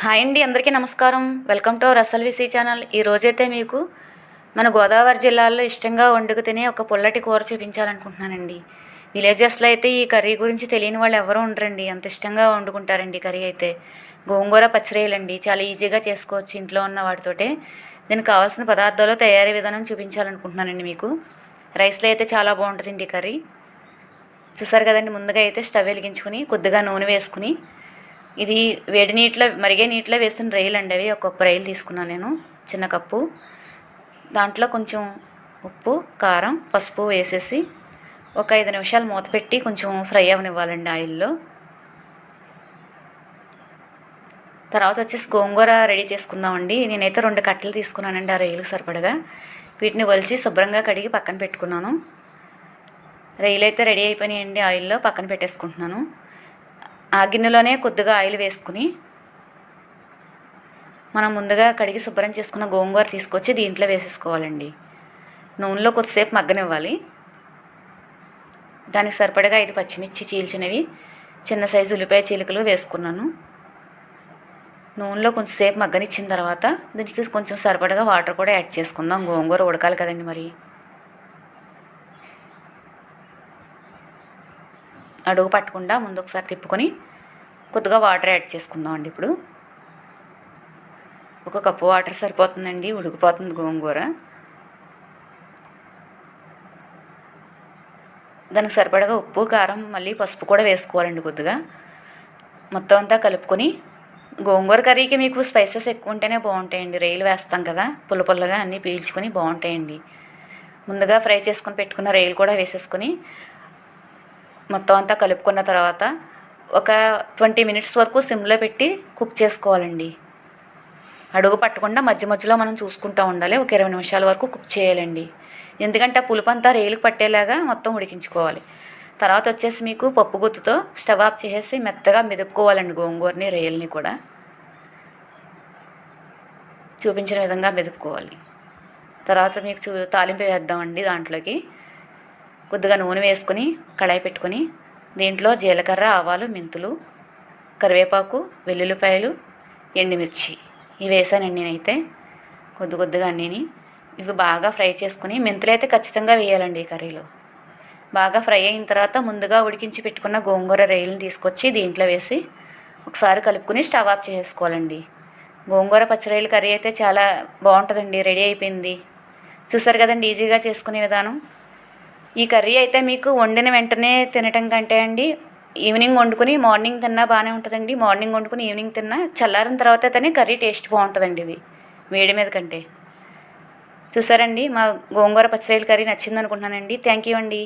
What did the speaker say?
Hi అండి, అందరికీ నమస్కారం. Welcome to our SLVC channel. ఈరోజైతే మీకు మన గోదావరి జిల్లాలో ఇష్టంగా వండుకు తినే ఒక పుల్లటి కూర చూపించాలనుకుంటున్నానండి. విలేజెస్లో అయితే ఈ కర్రీ గురించి తెలియని వాళ్ళు ఎవరూ ఉండరండి. అంత ఇష్టంగా వండుకుంటారండి కర్రీ అయితే. గోంగూర పచ్చిరొయ్యలండి. చాలా ఈజీగా చేసుకోవచ్చు ఇంట్లో ఉన్న వాటితోటే. దీనికి కావాల్సిన పదార్థాలు తయారీ విధానం చూపించాలనుకుంటున్నానండి మీకు. రైస్లో అయితే చాలా బాగుంటుందండి ఈ కర్రీ. చూసారు కదండి, ముందుగా అయితే స్టవ్ వెలిగించుకుని కొద్దిగా నూనె వేసుకుని, ఇది వేడి నీటిలో మరిగే నీటిలో వేసిన రొయ్యలు అండి. అవి ఒక కప్పు రొయ్యలు తీసుకున్నాను నేను, చిన్న కప్పు. దాంట్లో కొంచెం ఉప్పు, కారం, పసుపు వేసేసి ఒక 5 నిమిషాలు మూత పెట్టి కొంచెం ఫ్రై అవనివ్వాలండి ఆయిల్లో. తర్వాత వచ్చేసి గోంగూర రెడీ చేసుకుందామండి. నేనైతే 2 కట్టలు తీసుకున్నానండి ఆ రొయ్యలకు సరిపడగా. వీటిని ఒలిచి శుభ్రంగా కడిగి పక్కన పెట్టుకున్నాను. రొయ్యలు అయితే రెడీ అయిపోయినాయండి. ఆయిల్లో పక్కన పెట్టేసుకుంటున్నాను. ఆ గిన్నెలోనే కొద్దిగా ఆయిల్ వేసుకుని మనం ముందుగా కడిగి శుభ్రం చేసుకున్న గోంగూర తీసుకొచ్చి దీంట్లో వేసేసుకోవాలండి. నూనెలో కొద్దిసేపు మగ్గనివ్వాలి. దానికి సరిపడగా 5 పచ్చిమిర్చి చీల్చినవి, చిన్న సైజు ఉల్లిపాయ చీలికలు వేసుకున్నాను. నూనెలో కొంచెంసేపు మగ్గనిచ్చిన తర్వాత దీనికి కొంచెం సరిపడగా వాటర్ కూడా యాడ్ చేసుకుందాం. గోంగూర ఉడకాలి కదండి మరి. అడుగు పట్టకుండా ముందు ఒకసారి తిప్పుకొని కొద్దిగా వాటర్ యాడ్ చేసుకుందాం అండి. ఇప్పుడు 1 కప్పు వాటర్ సరిపోతుందండి, ఉడికిపోతుంది గోంగూర. దానికి సరిపడగా ఉప్పు, కారం, మళ్ళీ పసుపు కూడా వేసుకోవాలండి కొద్దిగా. మొత్తం అంతా కలుపుకొని, గోంగూర కర్రీకి మీకు స్పైసెస్ ఎక్కువ ఉంటేనే బాగుంటాయండి. రొయ్యలు వేస్తాం కదా, పుల్ల పుల్లగా అన్నీ పీల్చుకొని బాగుంటాయండి. ముందుగా ఫ్రై చేసుకొని పెట్టుకున్న రొయ్యలు కూడా వేసేసుకొని మొత్తం అంతా కలుపుకున్న తర్వాత ఒక 20 మినిట్స్ వరకు సిమ్లో పెట్టి కుక్ చేసుకోవాలండి. అడుగు పట్టకుండా మధ్య మధ్యలో మనం చూసుకుంటూ ఉండాలి. ఒక 20 నిమిషాల వరకు కుక్ చేయాలండి. ఎందుకంటే ఆ పులుపు అంతా రొయ్యలకు పట్టేలాగా మొత్తం ఉడికించుకోవాలి. తర్వాత వచ్చేసి మీకు పప్పు గుత్తుతో స్టవ్ ఆఫ్ చేసేసి మెత్తగా మెదుపుకోవాలండి గోంగూరని, రొయ్యల్ని కూడా చూపించిన విధంగా మెదుపుకోవాలి. తర్వాత మీకు తాలింపు వేద్దామండి. దాంట్లోకి కొద్దిగా నూనె వేసుకొని కడాయి పెట్టుకొని దీంట్లో జీలకర్ర, ఆవాలు, మెంతులు, కరివేపాకు, వెల్లుల్లిపాయలు, ఎండుమిర్చి ఇవి వేసానండి నేనైతే కొద్దిగా అన్నీని. ఇవి బాగా ఫ్రై చేసుకుని, మెంతులు అయితే ఖచ్చితంగా వేయాలండి ఈ కర్రీలో. బాగా ఫ్రై అయిన తర్వాత ముందుగా ఉడికించి పెట్టుకున్న గోంగూర రొయ్యలను తీసుకొచ్చి దీంట్లో వేసి ఒకసారి కలుపుకొని స్టవ్ ఆఫ్ చేసుకోవాలండి. గోంగూర పచ్చిరొయ్యల కర్రీ అయితే చాలా బాగుంటుందండి. రెడీ అయిపోయింది. చూసారు కదండి ఈజీగా చేసుకునే విధానం. ఈ కర్రీ అయితే మీకు వండిన వెంటనే తినటం కంటే అండి, ఈవినింగ్ వండుకుని మార్నింగ్ తిన్నా బాగానే ఉంటుందండి. మార్నింగ్ వండుకుని ఈవినింగ్ తిన్నా చల్లారిన తర్వాత అయితేనే కర్రీ టేస్ట్ బాగుంటుందండి. ఇది వేడి మీద కంటే. చూసారండి, మా గోంగూర పచ్చిరొయ్యల కర్రీ నచ్చింది అనుకుంటున్నానండి. థ్యాంక్ యూ అండి.